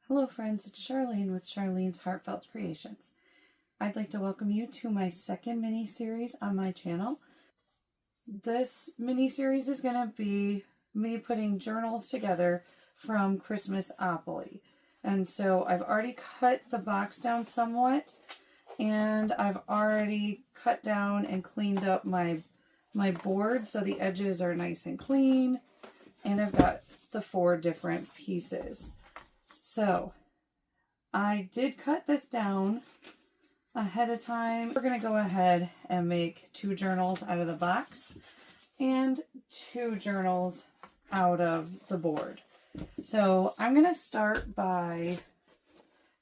Hello friends, it's Charlene with Charlene's Heartfelt Creations. I'd like to welcome you to my second mini-series on my channel. This mini-series is going to be me putting journals together from Christmasopoly. And so I've already cut the box down somewhat, and I've already cut down and cleaned up my board so the edges are nice and clean, and I've got the 4 different pieces. So I did cut this down ahead of time. We're going to go ahead and make 2 journals out of the box and 2 journals out of the board. So I'm going to start by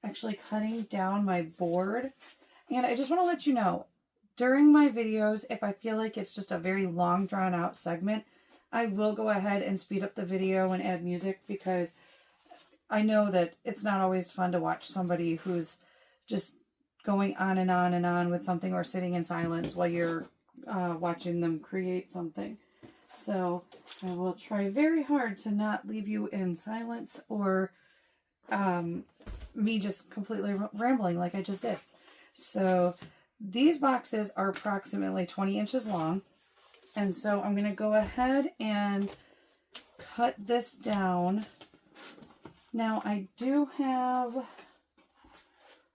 actually cutting down my board. And I just want to let you know, during my videos, if I feel like it's just a very long drawn out segment, I will go ahead and speed up the video and add music, because I know that it's not always fun to watch somebody who's just going on and on and on with something, or sitting in silence while you're watching them create something. So I will try very hard to not leave you in silence, or me just completely rambling like I just did. So these boxes are approximately 20 inches long. And so I'm going to go ahead and cut this down. Now, I do have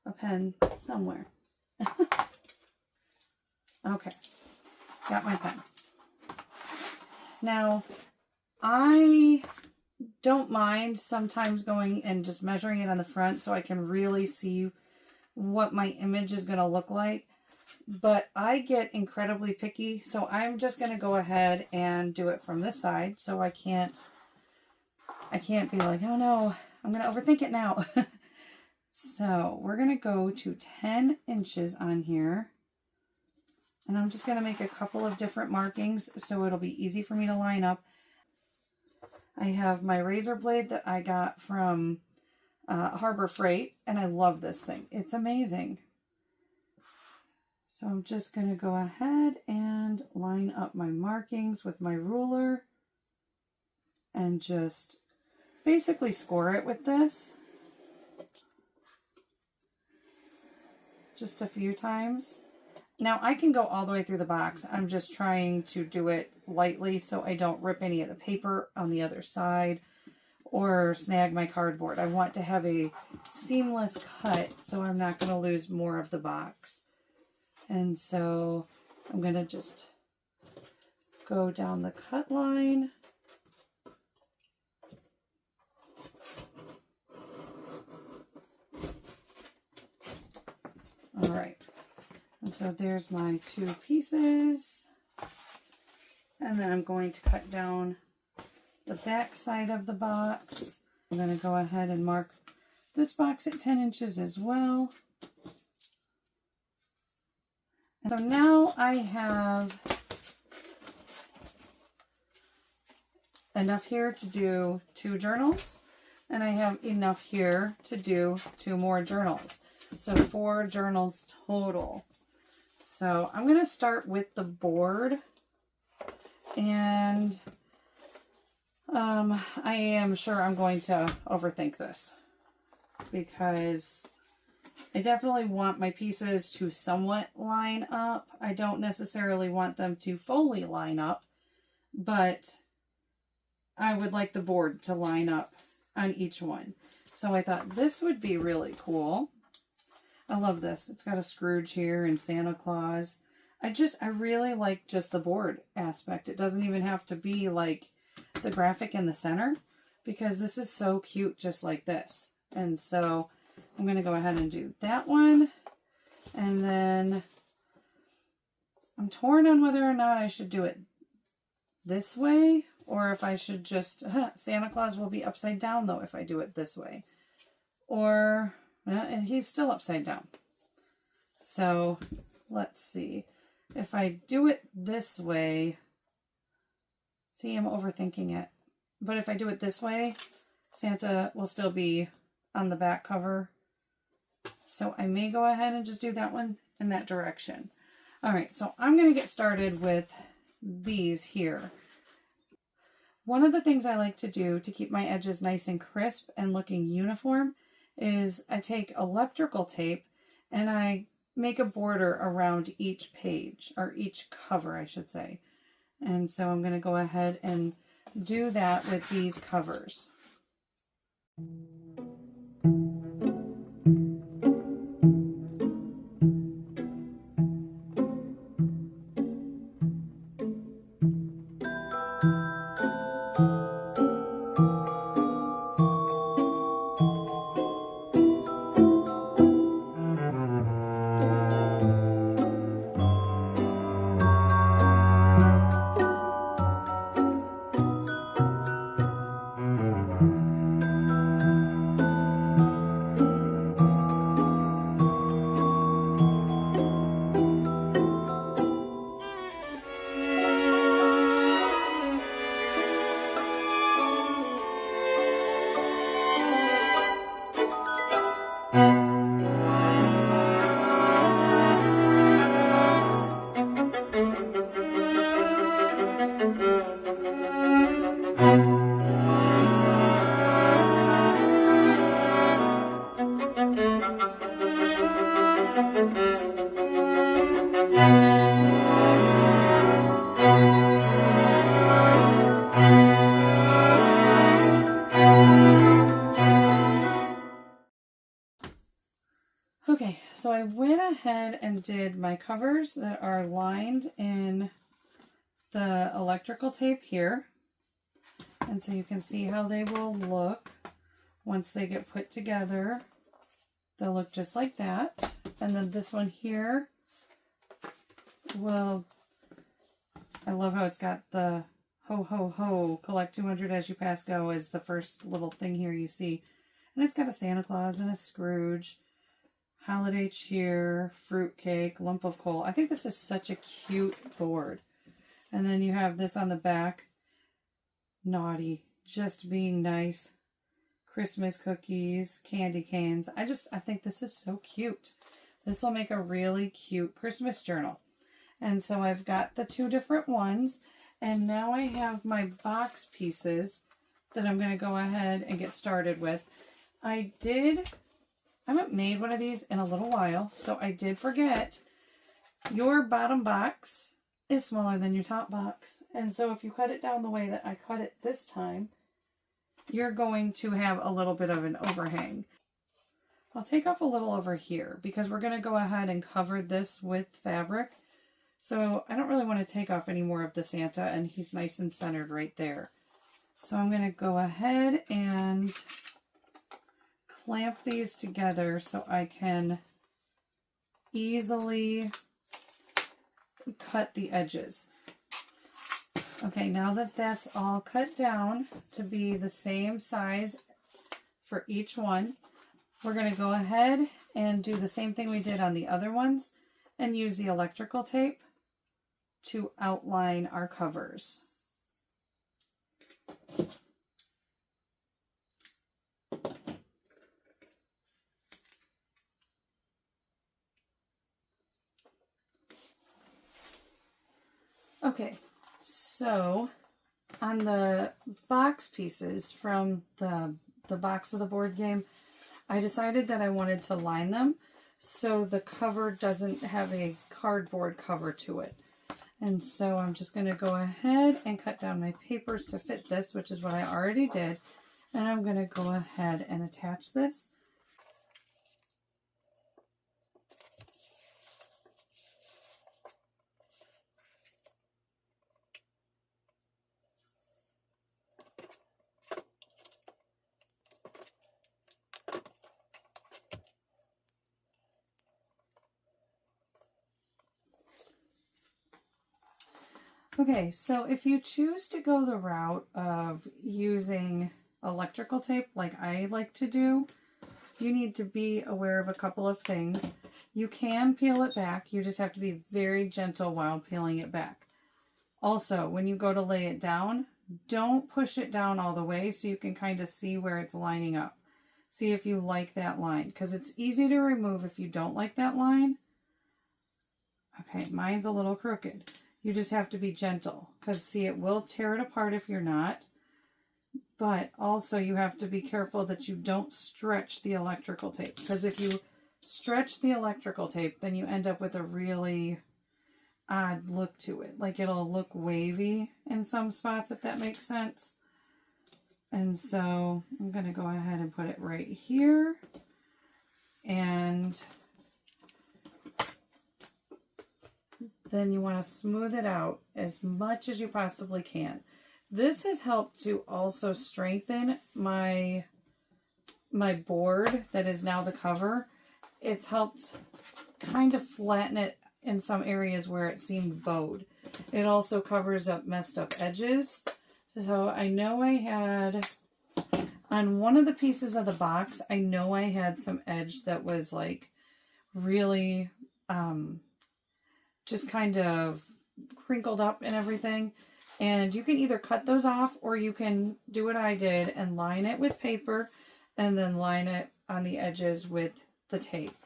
a pen somewhere. Okay, got my pen. Now, I don't mind sometimes going and just measuring it on the front so I can really see what my image is going to look like. But I get incredibly picky, so I'm just going to go ahead and do it from this side, so I can't be like, oh no, I'm going to overthink it now. So we're going to go to 10 inches on here. And I'm just going to make a couple of different markings so it'll be easy for me to line up. I have my razor blade that I got from Harbor Freight, and I love this thing. It's amazing. So I'm just going to go ahead and line up my markings with my ruler and just basically score it with this. Just a few times. Now I can go all the way through the box. I'm just trying to do it lightly so I don't rip any of the paper on the other side or snag my cardboard. I want to have a seamless cut so I'm not going to lose more of the box. And so I'm going to just go down the cut line. All right, and so there's my 2 pieces, and then I'm going to cut down the back side of the box. I'm going to go ahead and mark this box at 10 inches as well. And so now I have enough here to do 2 journals, and I have enough here to do 2 more journals. So 4 journals total. So I'm going to start with the board, and I am sure I'm going to overthink this, because I definitely want my pieces to somewhat line up. I don't necessarily want them to fully line up, but I would like the board to line up on each one. So I thought this would be really cool. I love this. It's got a Scrooge here and Santa Claus. I really like just the board aspect. It doesn't even have to be like the graphic in the center, because this is so cute just like this. And so I'm going to go ahead and do that one. And then I'm torn on whether or not I should do it this way, or if I should just, Santa Claus will be upside down though if I do it this way. Or, and he's still upside down. So let's see. If I do it this way, see, I'm overthinking it. But if I do it this way, Santa will still be on the back cover. So I may go ahead and just do that one in that direction. All right, so I'm going to get started with these here. One of the things I like to do to keep my edges nice and crisp and looking uniform is I take electrical tape and I make a border around each page, or each cover, I should say. And so I'm going to go ahead and do that with these covers. Okay, so I went ahead and did my covers that are lined in the electrical tape here. And so you can see how they will look once they get put together. They'll look just like that. And then this one here will, I love how it's got the ho ho ho, collect 200 as you pass go is the first little thing here you see. And it's got a Santa Claus and a Scrooge, holiday cheer, fruitcake, lump of coal. I think this is such a cute board. And then you have this on the back, naughty, just being nice, Christmas cookies, candy canes. I think this is so cute. This will make a really cute Christmas journal. And so I've got the two different ones, and now I have my box pieces that I'm going to go ahead and get started with. I haven't made one of these in a little while, so I did forget your bottom box is smaller than your top box. And so if you cut it down the way that I cut it this time, you're going to have a little bit of an overhang. I'll take off a little over here because we're going to go ahead and cover this with fabric. So I don't really want to take off any more of the Santa, and he's nice and centered right there. So I'm going to go ahead and clamp these together so I can easily cut the edges. Okay, now that that's all cut down to be the same size for each one, we're going to go ahead and do the same thing we did on the other ones and use the electrical tape to outline our covers. Okay, so on the box pieces from the box of the board game, I decided that I wanted to line them so the cover doesn't have a cardboard cover to it. And so I'm just going to go ahead and cut down my papers to fit this, which is what I already did. And I'm going to go ahead and attach this. Okay, so if you choose to go the route of using electrical tape like I like to do, you need to be aware of a couple of things. You can peel it back. You just have to be very gentle while peeling it back. Also, when you go to lay it down, don't push it down all the way so you can kind of see where it's lining up. See if you like that line, because it's easy to remove if you don't like that line. Okay, mine's a little crooked. You just have to be gentle, because see, it will tear it apart if you're not. But also you have to be careful that you don't stretch the electrical tape, because if you stretch the electrical tape, then you end up with a really odd look to it. Like it'll look wavy in some spots, if that makes sense. And so I'm going to go ahead and put it right here. And then you want to smooth it out as much as you possibly can. This has helped to also strengthen my board that is now the cover. It's helped kind of flatten it in some areas where it seemed bowed. It also covers up messed up edges. So I know I had, on one of the pieces of the box, I know I had some edge that was like really just kind of crinkled up and everything. And you can either cut those off, or you can do what I did and line it with paper and then line it on the edges with the tape.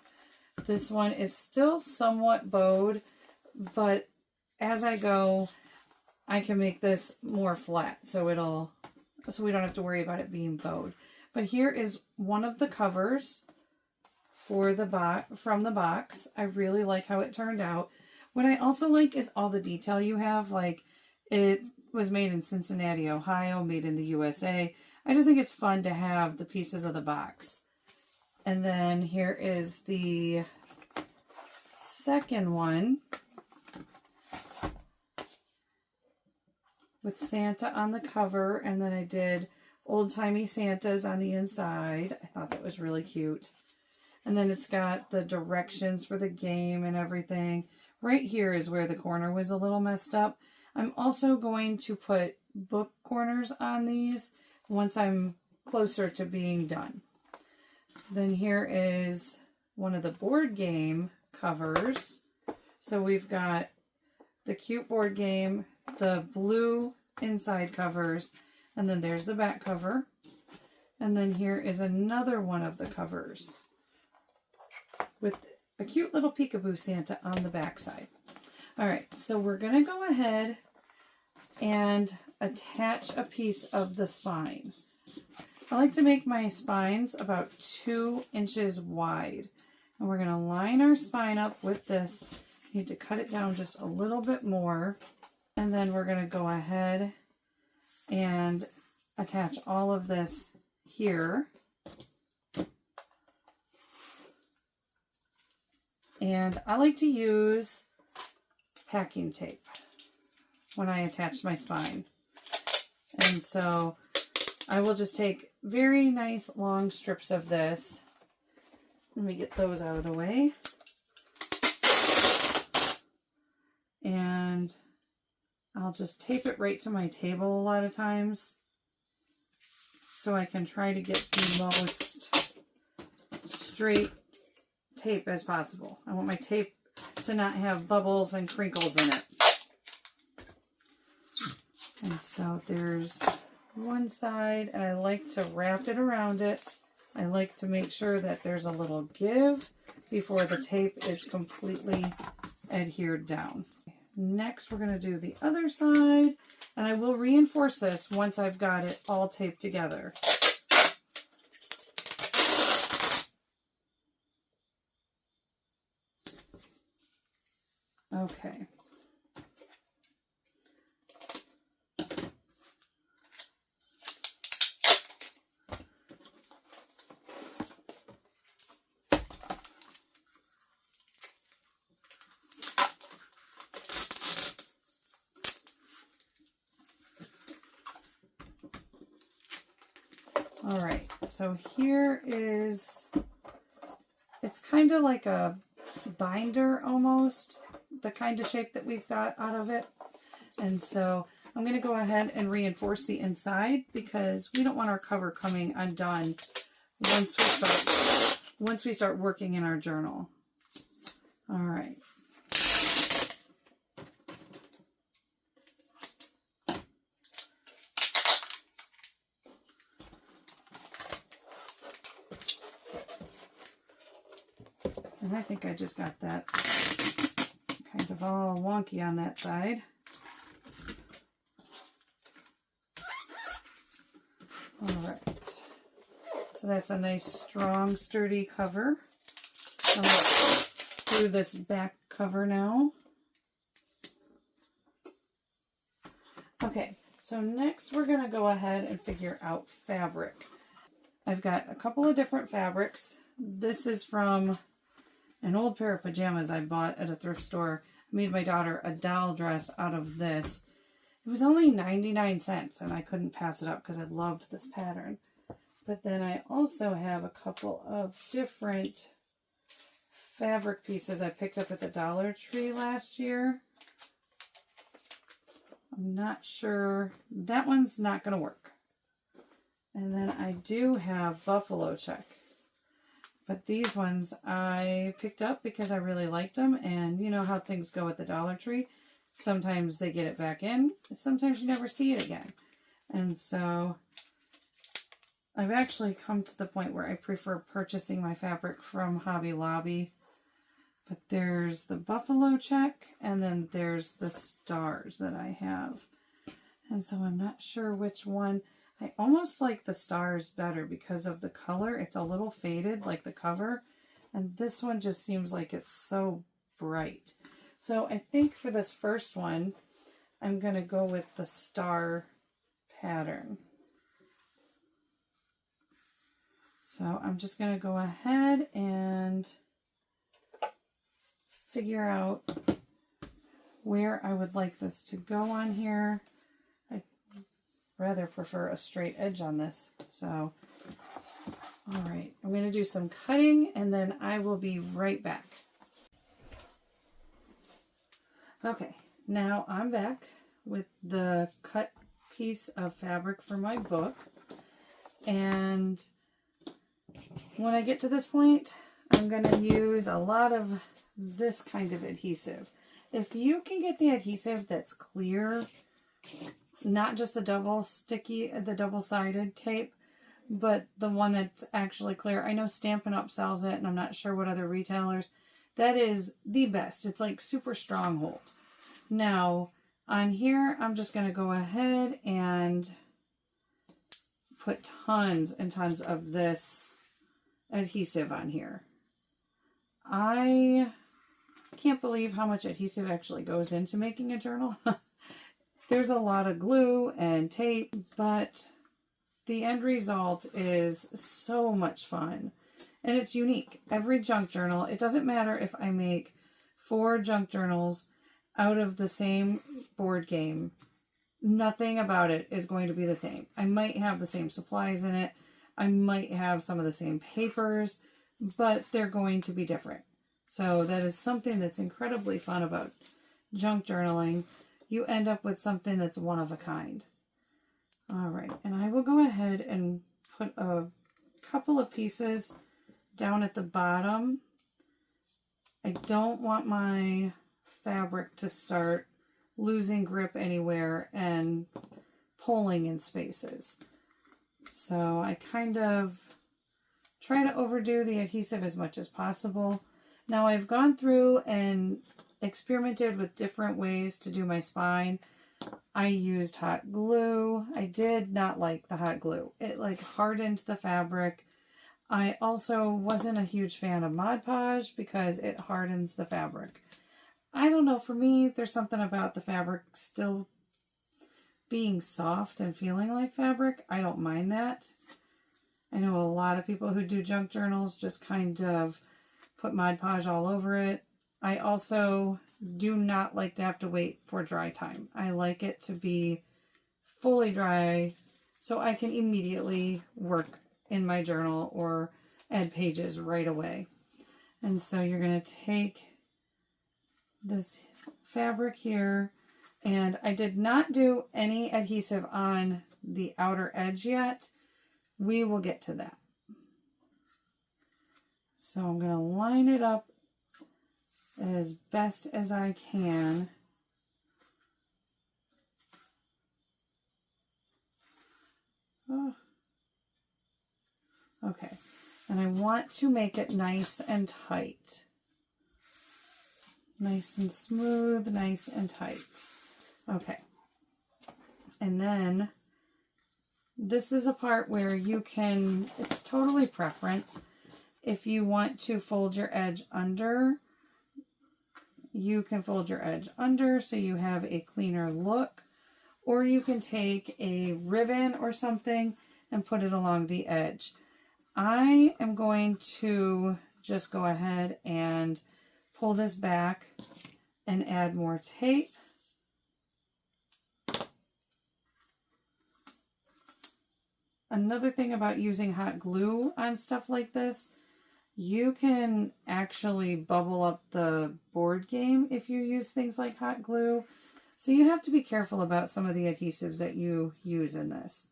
This one is still somewhat bowed, but as I go, I can make this more flat so we don't have to worry about it being bowed. But here is one of the covers for the from the box. I really like how it turned out. What I also like is all the detail you have. Like, it was made in Cincinnati, Ohio, made in the USA. I just think it's fun to have the pieces of the box. And then here is the second one with Santa on the cover. And then I did old-timey Santas on the inside. I thought that was really cute. And then it's got the directions for the game and everything. Right here is where the corner was a little messed up. I'm also going to put book corners on these once I'm closer to being done. Then here is one of the board game covers. So we've got the cute board game, the blue inside covers, and then there's the back cover. And then here is another one of the covers with a cute little peekaboo Santa on the back side. All right, so we're going to go ahead and attach a piece of the spine. I like to make my spines about 2 inches wide. And we're going to line our spine up with this. Need to cut it down just a little bit more. And then we're going to go ahead and attach all of this here. And I like to use packing tape when I attach my spine. And so I will just take very nice long strips of this. Let me get those out of the way. And I'll just tape it right to my table a lot of times, so I can try to get the most straight tape as possible. I want my tape to not have bubbles and crinkles in it. And so there's one side, and I like to wrap it around it. I like to make sure that there's a little give before the tape is completely adhered down. Next, we're going to do the other side, and I will reinforce this once I've got it all taped together. Okay. All right, so here is, it's kind of like a binder almost, the kind of shape that we've got out of it. And so I'm going to go ahead and reinforce the inside, because we don't want our cover coming undone once we start working in our journal. All right. And I think I just got that kind of all wonky on that side. So that's a nice, strong, sturdy cover. I'm going to do this back cover now. Okay, so next we're going to go ahead and figure out fabric. I've got a couple of different fabrics. This is from an old pair of pajamas I bought at a thrift store. I made my daughter a doll dress out of this. It was only 99 cents and I couldn't pass it up because I loved this pattern. But then I also have a couple of different fabric pieces I picked up at the Dollar Tree last year. I'm not sure. That one's not going to work. And then I do have buffalo check. But these ones I picked up because I really liked them. And you know how things go at the Dollar Tree. Sometimes they get it back in. Sometimes you never see it again. And so I've actually come to the point where I prefer purchasing my fabric from Hobby Lobby. But there's the buffalo check and then there's the stars that I have. And so I'm not sure which one. I almost like the stars better because of the color. It's a little faded like the cover. And this one just seems like it's so bright. So I think for this first one, I'm going to go with the star pattern. So I'm just going to go ahead and figure out where I would like this to go on here. I rather prefer a straight edge on this. So, all right, I'm going to do some cutting and then I will be right back. Okay, now I'm back with the cut piece of fabric for my book. And when I get to this point, I'm going to use a lot of this kind of adhesive. If you can get the adhesive that's clear, not just the double-sided tape, but the one that's actually clear. I know Stampin' Up! Sells it, and I'm not sure what other retailers. That is the best. It's like super stronghold. Now, on here, I'm just going to go ahead and put tons and tons of this adhesive on here. I can't believe how much adhesive actually goes into making a journal. There's a lot of glue and tape, but the end result is so much fun. And it's unique. Every junk journal, it doesn't matter if I make 4 junk journals out of the same board game. Nothing about it is going to be the same. I might have the same supplies in it. I might have some of the same papers, but they're going to be different. So that is something that's incredibly fun about junk journaling. You end up with something that's one of a kind. All right, and I will go ahead and put a couple of pieces down at the bottom. I don't want my fabric to start losing grip anywhere and pulling in spaces. So I kind of try to overdo the adhesive as much as possible. Now I've gone through and experimented with different ways to do my spine. I used hot glue. I did not like the hot glue. It like hardened the fabric. I also wasn't a huge fan of Mod Podge because it hardens the fabric. I don't know, for me, there's something about the fabric still being soft and feeling like fabric. I don't mind that. I know a lot of people who do junk journals just kind of put Mod Podge all over it. I also do not like to have to wait for dry time. I like it to be fully dry so I can immediately work in my journal or add pages right away. And so you're going to take this fabric here, and I did not do any adhesive on the outer edge yet. We will get to that. So I'm going to line it up as best as I can. Oh. Okay, and I want to make it nice and tight. Nice and smooth, nice and tight. Okay. And then This is a part where you can, it's totally preference. If you want to fold your edge under, you can fold your edge under so you have a cleaner look. Or you can take a ribbon or something and put it along the edge. I am going to just go ahead and pull this back and add more tape. Another thing about using hot glue on stuff like this, you can actually bubble up the board game if you use things like hot glue. So you have to be careful about some of the adhesives that you use in this.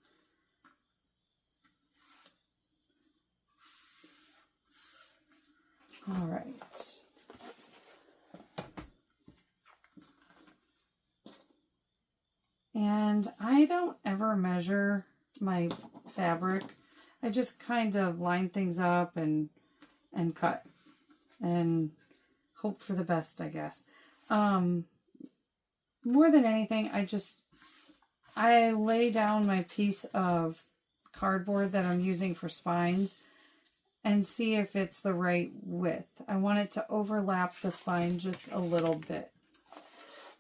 All right. And I don't ever measure my fabric. I just kind of line things up and cut and hope for the best, I guess. More than anything, I lay down my piece of cardboard that I'm using for spines and see if it's the right width. I want it to overlap the spine just a little bit.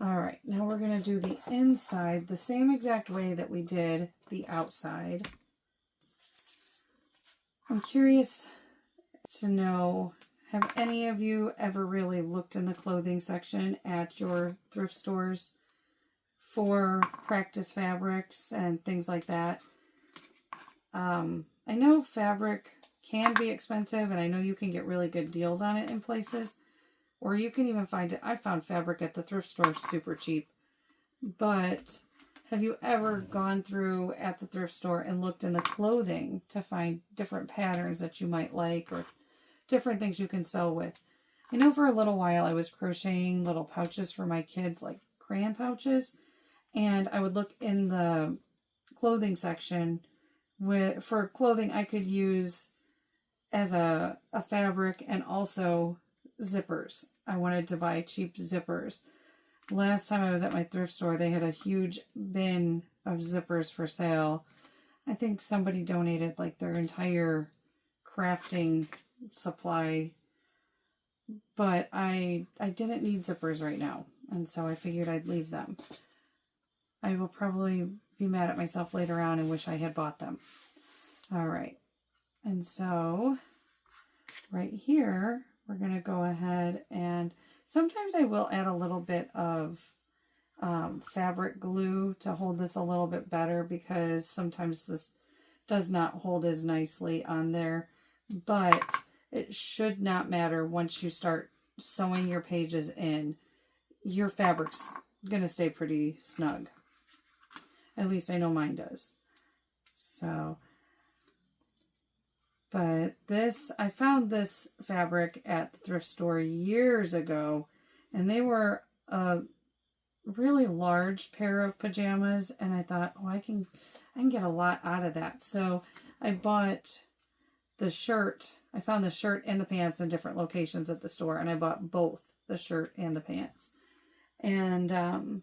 All right, now we're going to do the inside the same exact way that we did the outside. I'm curious to know, have any of you ever really looked in the clothing section at your thrift stores for practice fabrics and things like that? I know fabric can be expensive, and I know you can get really good deals on it in places. Or you can even find it. I found fabric at the thrift store super cheap. But have you ever gone through at the thrift store and looked in the clothing to find different patterns that you might like or different things you can sew with? I know for a little while I was crocheting little pouches for my kids, like crayon pouches. And I would look in the clothing section for clothing I could use as a fabric and also zippers. I wanted to buy cheap zippers. Last time I was at my thrift store, they had a huge bin of zippers for sale. I think somebody donated like their entire crafting supply, but I didn't need zippers right now, and so I figured I'd leave them. I will probably be mad at myself later on and wish I had bought them. All right, and so right here, we're going to go ahead and sometimes I will add a little bit of fabric glue to hold this a little bit better, because sometimes this does not hold as nicely on there. But it should not matter once you start sewing your pages in. Your fabric's going to stay pretty snug. At least I know mine does. So... But this, I found this fabric at the thrift store years ago, and they were a really large pair of pajamas, and I thought, oh, I can get a lot out of that. So I bought the shirt. I found the shirt and the pants in different locations at the store, and I bought both the shirt and the pants. And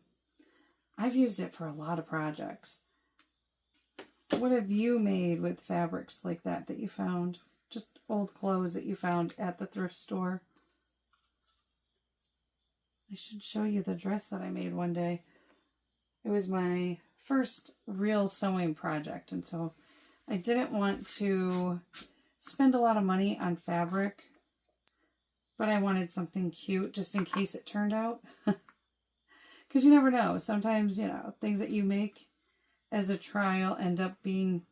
I've used it for a lot of projects. What have you made with fabrics like that you found? Just old clothes that you found at the thrift store. I should show you the dress that I made one day. It was my first real sewing project, and so I didn't want to spend a lot of money on fabric, but I wanted something cute just in case it turned out. Because you never know. Sometimes, things that you make as a trial end up being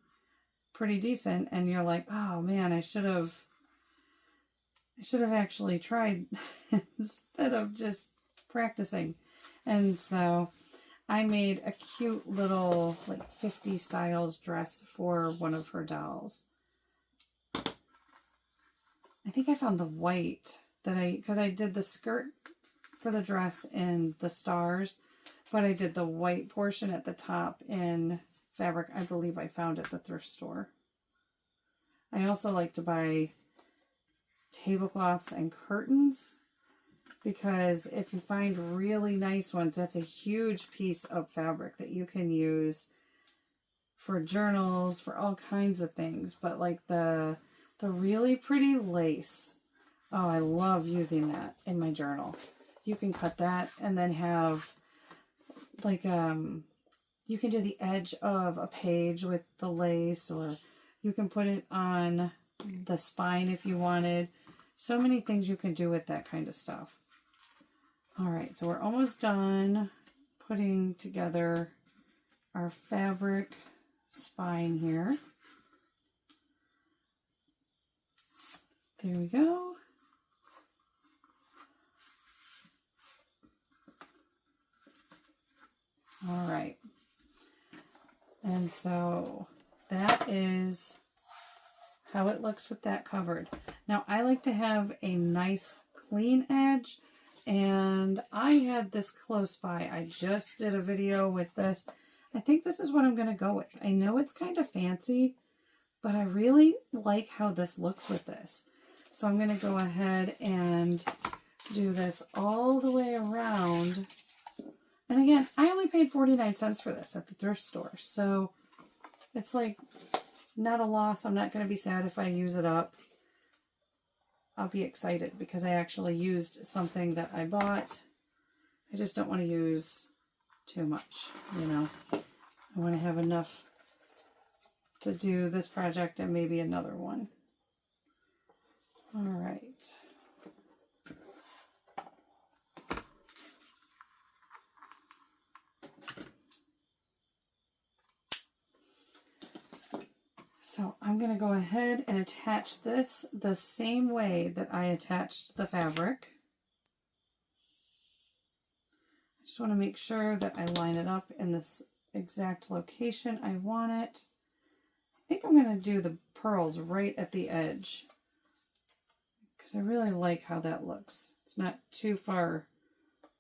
pretty decent, and you're like, oh man, I should have actually tried instead of just practicing. And so I made a cute little like 50 styles dress for one of her dolls. I think I found the white because I did the skirt for the dress in the stars, but I did the white portion at the top in fabric I believe I found at the thrift store. I also like to buy tablecloths and curtains, because if you find really nice ones, that's a huge piece of fabric that you can use for journals, for all kinds of things. But like the really pretty lace, oh, I love using that in my journal. You can cut that and then have like, you can do the edge of a page with the lace, or you can put it on the spine if you wanted. So many things you can do with that kind of stuff. All right, so we're almost done putting together our fabric spine here. There we go. All right. And so that is how it looks with that covered. Now I like to have a nice clean edge, and I had this close by. I just did a video with this. I think this is what I'm going to go with. I know it's kind of fancy, but I really like how this looks with this. So I'm going to go ahead and do this all the way around. And again, I only paid 49 cents for this at the thrift store. So it's like not a loss. I'm not going to be sad if I use it up. I'll be excited because I actually used something that I bought. I just don't want to use too much, you know. I want to have enough to do this project and maybe another one. All right. So I'm going to go ahead and attach this the same way that I attached the fabric. I just want to make sure that I line it up in this exact location I want it. I think I'm going to do the pearls right at the edge because I really like how that looks. It's not too far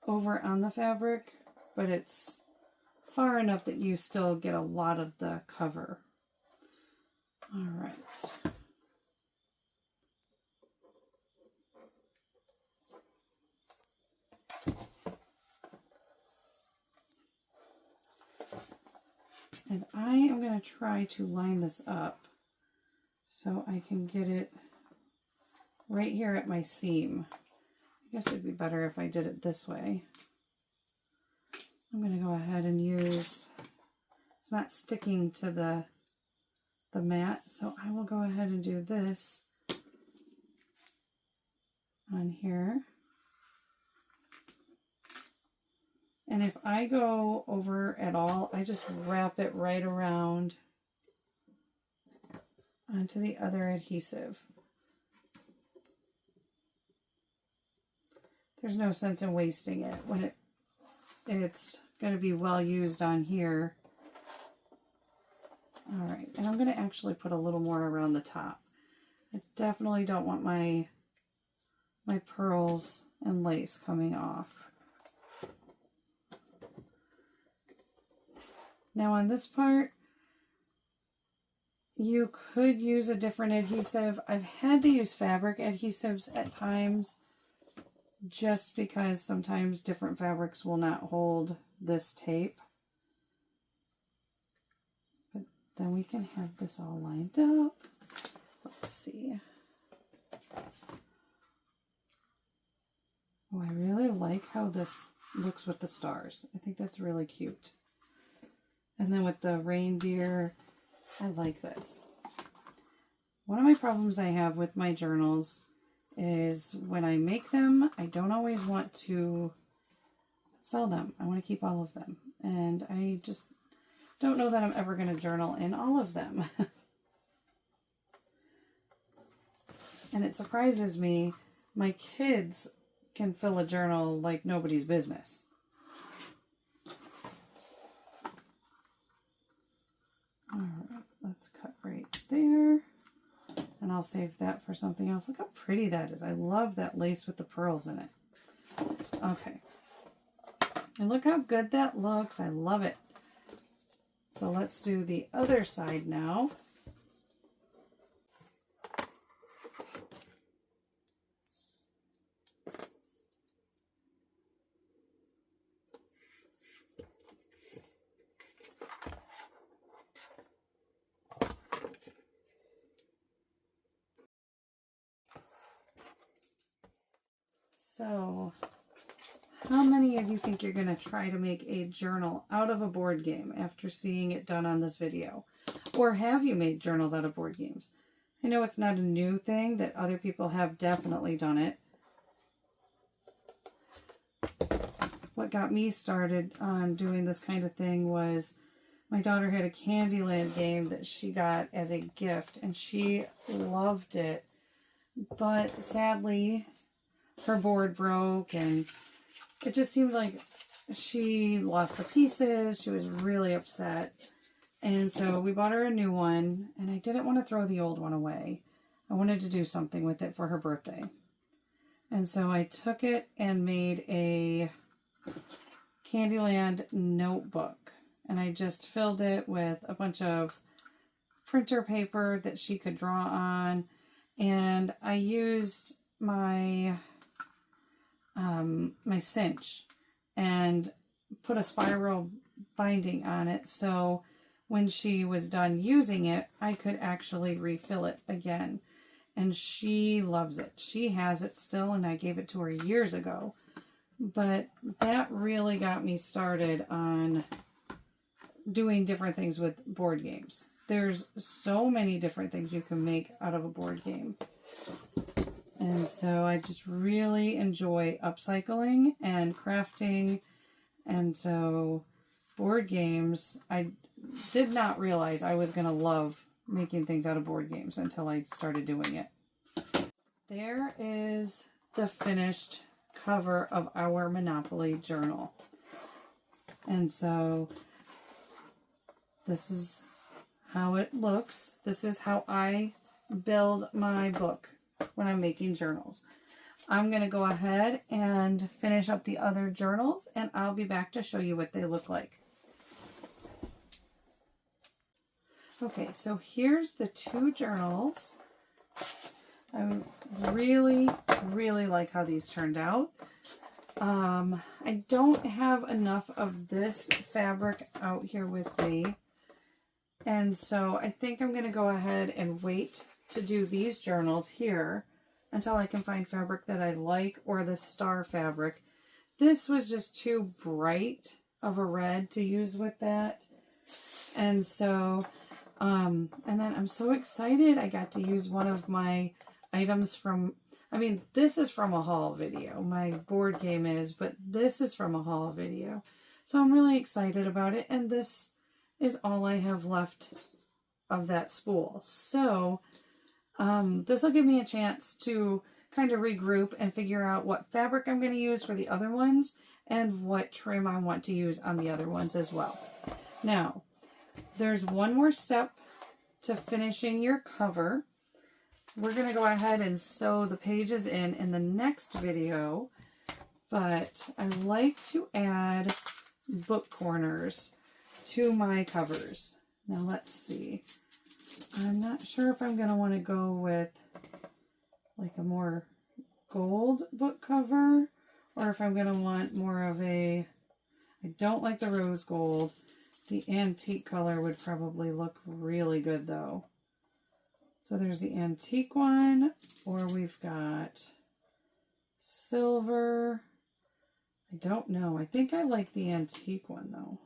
over on the fabric, but it's far enough that you still get a lot of the cover. All right. And I am going to try to line this up so I can get it right here at my seam. I guess it'd be better if I did it this way. I'm going to go ahead and use, it's not sticking to the mat, so I will go ahead and do this on here. And if I go over at all, I just wrap it right around onto the other adhesive. There's no sense in wasting it when it's going to be well used on here. All right, and I'm going to actually put a little more around the top. I definitely don't want my pearls and lace coming off. Now on this part, you could use a different adhesive. I've had to use fabric adhesives at times just because sometimes different fabrics will not hold this tape. But then we can have this all lined up. Let's see. Oh, I really like how this looks with the stars. I think that's really cute. And then with the reindeer, I like this. One of my problems I have with my journals is when I make them, I don't always want to sell them. I want to keep all of them. And I just don't know that I'm ever going to journal in all of them. And it surprises me, my kids can fill a journal like nobody's business. All right, let's cut right there. And I'll save that for something else. Look how pretty that is. I love that lace with the pearls in it. Okay. And look how good that looks. I love it. So let's do the other side now. So, how many of you think you're going to try to make a journal out of a board game after seeing it done on this video? Or have you made journals out of board games? I know it's not a new thing, that other people have definitely done it. What got me started on doing this kind of thing was my daughter had a Candyland game that she got as a gift, and she loved it. But sadly, her board broke, and it just seemed like she lost the pieces. She was really upset. And so we bought her a new one, and I didn't want to throw the old one away. I wanted to do something with it for her birthday. And so I took it and made a Candyland notebook. And I just filled it with a bunch of printer paper that she could draw on. And I used my my cinch and put a spiral binding on it, so when she was done using it, I could actually refill it again. And she loves it. She has it still, and I gave it to her years ago. But that really got me started on doing different things with board games. There's so many different things you can make out of a board game. And so I just really enjoy upcycling and crafting. And so board games, I did not realize I was going to love making things out of board games until I started doing it. There is the finished cover of our Monopoly journal. And so this is how it looks. This is how I build my book when I'm making journals. I'm going to go ahead and finish up the other journals, and I'll be back to show you what they look like. Okay, so here's the two journals. I really, really like how these turned out. I don't have enough of this fabric out here with me, and so I think I'm going to go ahead and wait to do these journals here until I can find fabric that I like, or the star fabric. This was just too bright of a red to use with that. And so, and then I'm so excited I got to use one of my items from, I mean, this is from a haul video. My board game is, but this is from a haul video. So I'm really excited about it. And this is all I have left of that spool. So this will give me a chance to kind of regroup and figure out what fabric I'm going to use for the other ones and what trim I want to use on the other ones as well. Now, there's one more step to finishing your cover. We're going to go ahead and sew the pages in the next video, but I like to add book corners to my covers. Now let's see. I'm not sure if I'm going to want to go with like a more gold book cover, or if I'm going to want more of a, I don't like the rose gold. The antique color would probably look really good though. So there's the antique one, or we've got silver. I don't know. I think I like the antique one though.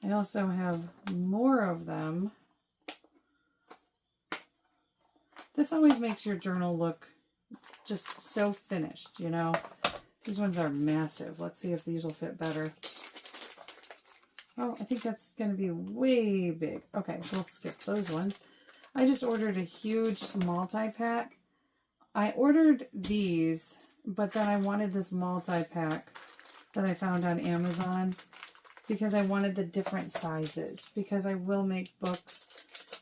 I also have more of them. This always makes your journal look just so finished, you know. These ones are massive. Let's see if these will fit better. Oh, I think that's going to be way big. Okay, we'll skip those ones. I just ordered a huge multi-pack. I ordered these, but then I wanted this multi-pack that I found on Amazon because I wanted the different sizes, because I will make books.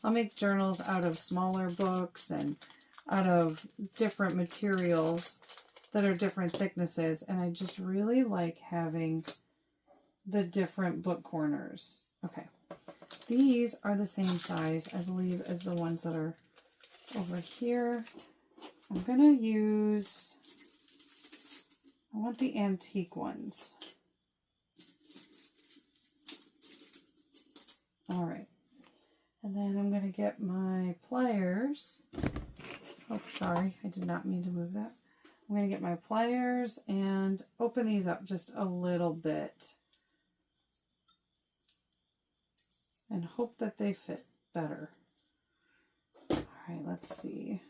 I'll make journals out of smaller books and out of different materials that are different thicknesses, and I just really like having the different book corners. Okay, these are the same size, I believe, as the ones that are over here. I'm gonna use, I want the antique ones. All right. And then I'm going to get my pliers. Oh, sorry. I did not mean to move that. I'm going to get my pliers and open these up just a little bit. And hope that they fit better. All right, let's see.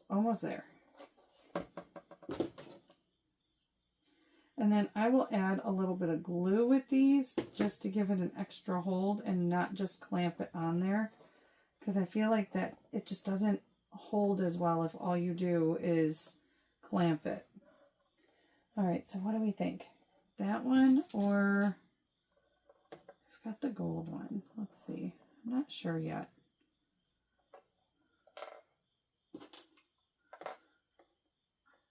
Almost there. And then I will add a little bit of glue with these just to give it an extra hold and not just clamp it on there. Because I feel like that it just doesn't hold as well if all you do is clamp it. All right, so what do we think? That one, or I've got the gold one. Let's see. I'm not sure yet.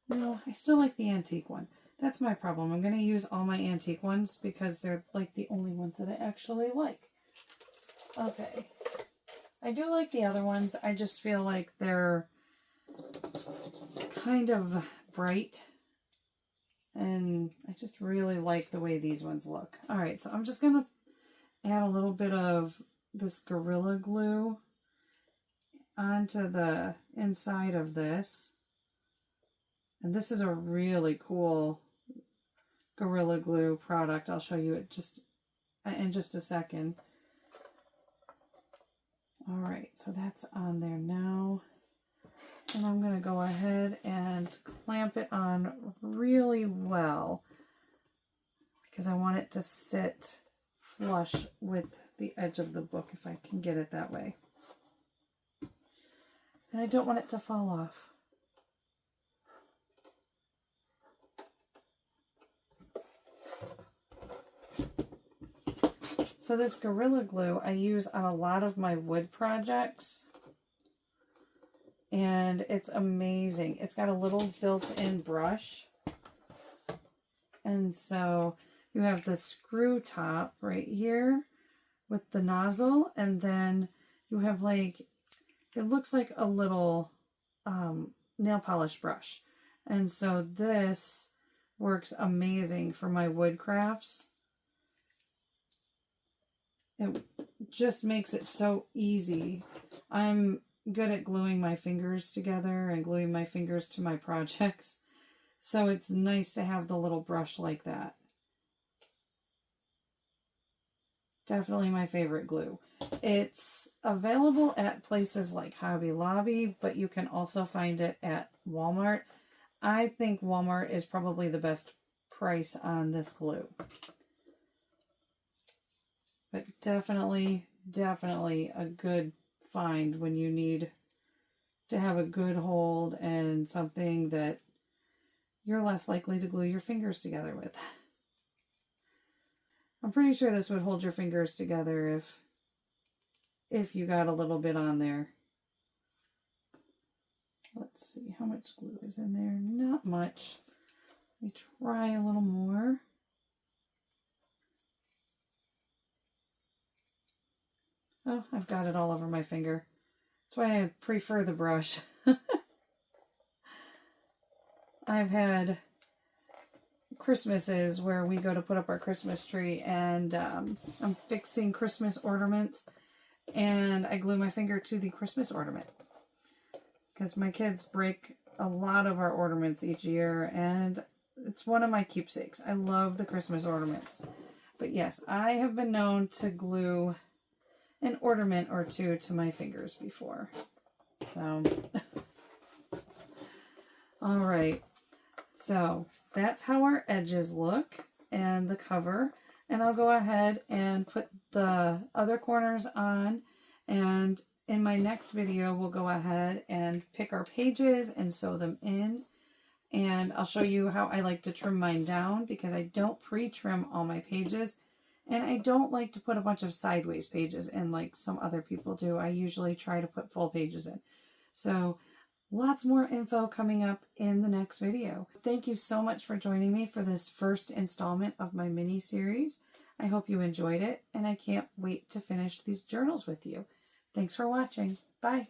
No, I still like the antique one. That's my problem. I'm going to use all my antique ones because they're like the only ones that I actually like. Okay. I do like the other ones. I just feel like they're kind of bright. And I just really like the way these ones look. All right, so I'm just going to add a little bit of this Gorilla Glue onto the inside of this. And this is a really cool Gorilla Glue product. I'll show you it in just a second. All right, so that's on there now. And I'm going to go ahead and clamp it on really well because I want it to sit flush with the edge of the book if I can get it that way. And I don't want it to fall off. So this Gorilla Glue I use on a lot of my wood projects. And it's amazing. It's got a little built-in brush. And so you have the screw top right here with the nozzle. And then you have like, it looks like a little nail polish brush. And so this works amazing for my wood crafts. It just makes it so easy. I'm good at gluing my fingers together and gluing my fingers to my projects. So it's nice to have the little brush like that. Definitely my favorite glue. It's available at places like Hobby Lobby, but you can also find it at Walmart. I think Walmart is probably the best price on this glue. But definitely a good find when you need to have a good hold and something that you're less likely to glue your fingers together with. I'm pretty sure this would hold your fingers together if you got a little bit on there. Let's see, how much glue is in there? Not much. Let me try a little more. Oh, I've got it all over my finger. That's why I prefer the brush. I've had Christmases where we go to put up our Christmas tree and I'm fixing Christmas ornaments and I glue my finger to the Christmas ornament because my kids break a lot of our ornaments each year and it's one of my keepsakes. I love the Christmas ornaments. But yes, I have been known to glue an ornament or two to my fingers before. So, all right. So that's how our edges look and the cover. And I'll go ahead and put the other corners on. And in my next video, we'll go ahead and pick our pages and sew them in. And I'll show you how I like to trim mine down because I don't pre-trim all my pages. And I don't like to put a bunch of sideways pages in like some other people do. I usually try to put full pages in. So lots more info coming up in the next video. Thank you so much for joining me for this first installment of my mini series. I hope you enjoyed it and I can't wait to finish these journals with you. Thanks for watching. Bye.